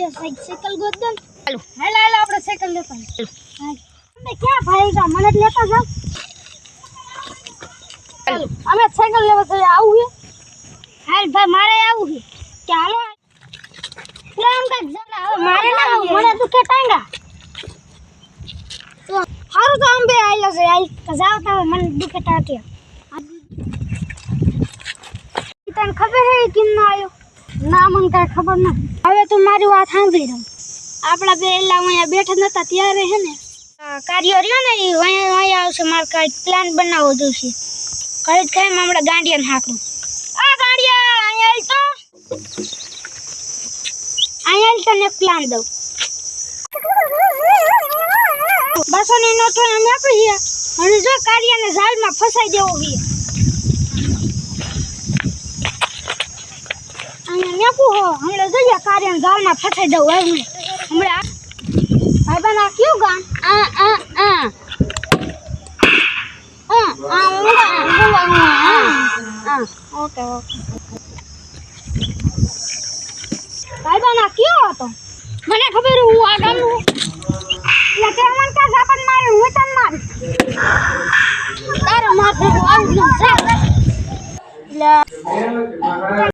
ये साइकिल गोद दे चलो हेला हेला આપણે સાયકલ લેતા હા તમે ક્યાં ભાઈગા મને લેતા જાવ चलो અમે સાયકલ લેવા તો આવું હે હાલ ભાઈ મારે આવું હે ચાલો પ્રેમ કા જરા મારે ના મને દુખે ટાંગા તો હારું તો અંબે આઈલો છે આઈ જાવ તો મને દુખે ટાટ્યા તને ખબર હે કેમ ના આયો ના મને કાઈ ખબર ન હવે તું મારી વાત સાંભળી રે આપડા બે એલા અહીંયા બેઠા નતા ત્યારે હે ને કાર્ય રહ્યો ને ઈ અહીંયા આવશે માર કાઈ પ્લાન બનાવવો જોઈશે કઈ કઈ હમણાં ગાંડિયાને હાકરું આ ગાંડિયા અહીંયા તને પ્લાન દઉં બસો ની નોટો અમે આપી અને જો કાર્યને જાળમાં ફસાઈ દેવો હી અહીંયા નેકુ હો હમણાં જોઈએ કાર્યને જાળમાં ફસાઈ દઉં હમણાં ભાઈ બના ક્યું ગામ ઓકે ઓકે ભાઈ બના ક્યો હતો મને ખબર હું આ ગામનું એટલે તે મન કા જાપન મારે હું તન માર તારો માર આવું ન જા એટલે